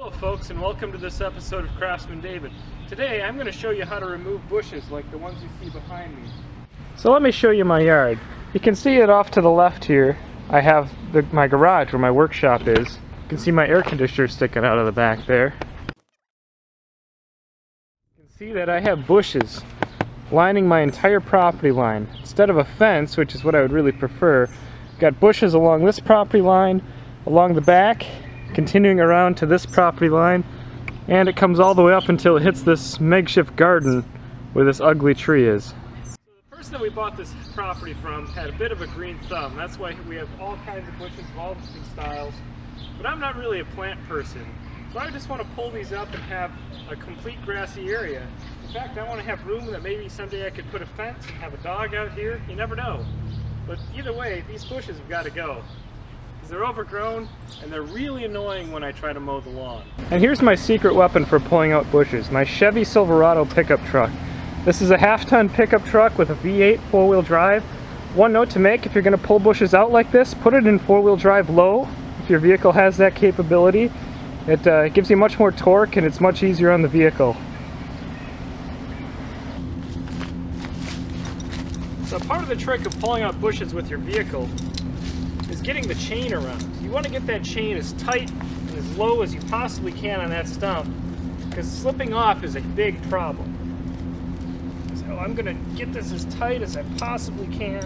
Hello folks, and welcome to this episode of Craftsman David. Today I'm going to show you how to remove bushes like the ones you see behind me. So let me show you my yard. You can see it off to the left here. I have my garage where my workshop is. You can see my air conditioner sticking out of the back there. You can see that I have bushes lining my entire property line. Instead of a fence, which is what I would really prefer, I've got bushes along this property line, along the back, continuing around to this property line, and it comes all the way up until it hits this makeshift garden where this ugly tree is. So the person that we bought this property from had a bit of a green thumb. That's why we have all kinds of bushes of all different styles. But I'm not really a plant person, so I just want to pull these up and have a complete grassy area. In fact, I want to have room that maybe someday I could put a fence and have a dog out here. You never know. But either way, these bushes have got to go. They're overgrown and they're really annoying when I try to mow the lawn. And here's my secret weapon for pulling out bushes, my Chevy Silverado pickup truck. This is a half-ton pickup truck with a V8 four-wheel drive. One note to make: if you're going to pull bushes out like this, put it in four-wheel drive low. If your vehicle has that capability, it gives you much more torque and it's much easier on the vehicle. So part of the trick of pulling out bushes with your vehicle is getting the chain around. You want to get that chain as tight and as low as you possibly can on that stump, because slipping off is a big problem. So I'm going to get this as tight as I possibly can.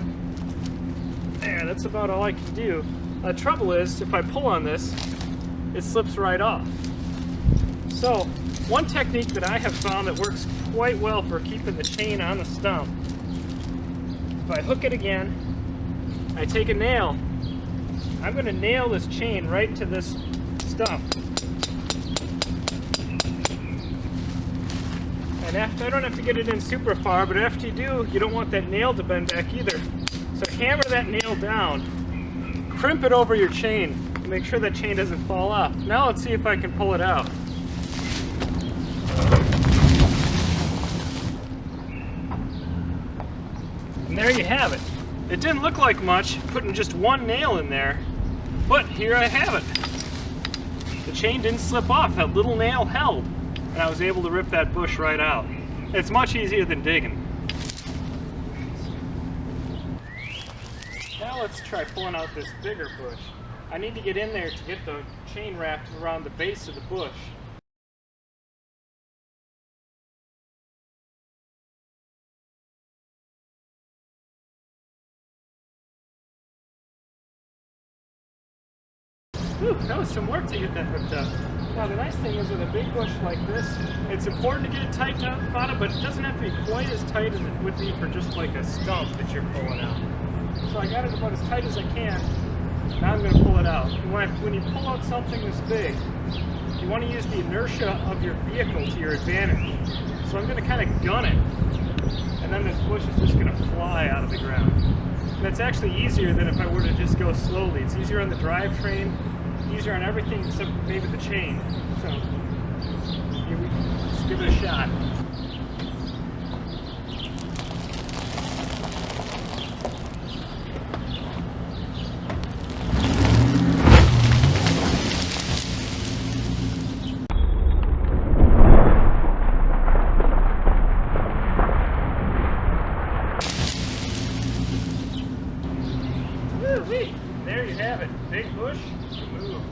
There, that's about all I can do. The trouble is, if I pull on this, it slips right off. So one technique that I have found that works quite well for keeping the chain on the stump, if I hook it again, I take a nail. I'm going to nail this chain right to this stump. And I don't have to get it in super far, but after you do, you don't want that nail to bend back either. So hammer that nail down, crimp it over your chain to make sure that chain doesn't fall off. Now let's see if I can pull it out. And there you have it. It didn't look like much, putting just one nail in there, but here I have it. The chain didn't slip off, that little nail held, and I was able to rip that bush right out. It's much easier than digging. Now let's try pulling out this bigger bush. I need to get in there to get the chain wrapped around the base of the bush. Whew, that was some work to get that hooked up. Now the nice thing is with a big bush like this, it's important to get it tight on it, but it doesn't have to be quite as tight as it would be for just like a stump that you're pulling out. So I got it about as tight as I can. Now I'm going to pull it out. When you pull out something this big, you want to use the inertia of your vehicle to your advantage. So I'm going to kind of gun it, and then this bush is just going to fly out of the ground. And that's actually easier than if I were to just go slowly. It's easier on the drivetrain, easier on everything except maybe the chain. So here let's give it a shot. Woo-wee! There you have it. Big bush removed.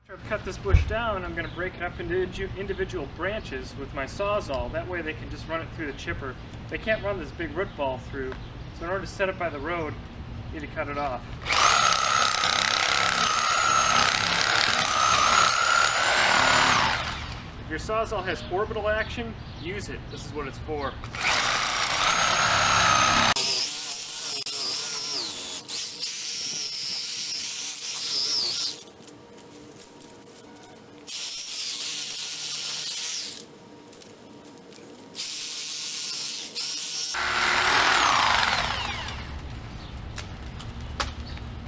After I've cut this bush down, I'm going to break it up into individual branches with my Sawzall. That way they can just run it through the chipper. They can't run this big root ball through, so in order to set it by the road, you need to cut it off. If your Sawzall has orbital action, use it. This is what it's for.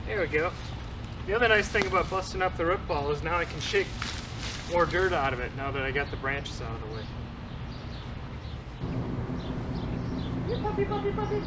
There we go. The other nice thing about busting up the root ball is now I can shake more dirt out of it now that I got the branches out of the way. Puppy, puppy, puppy.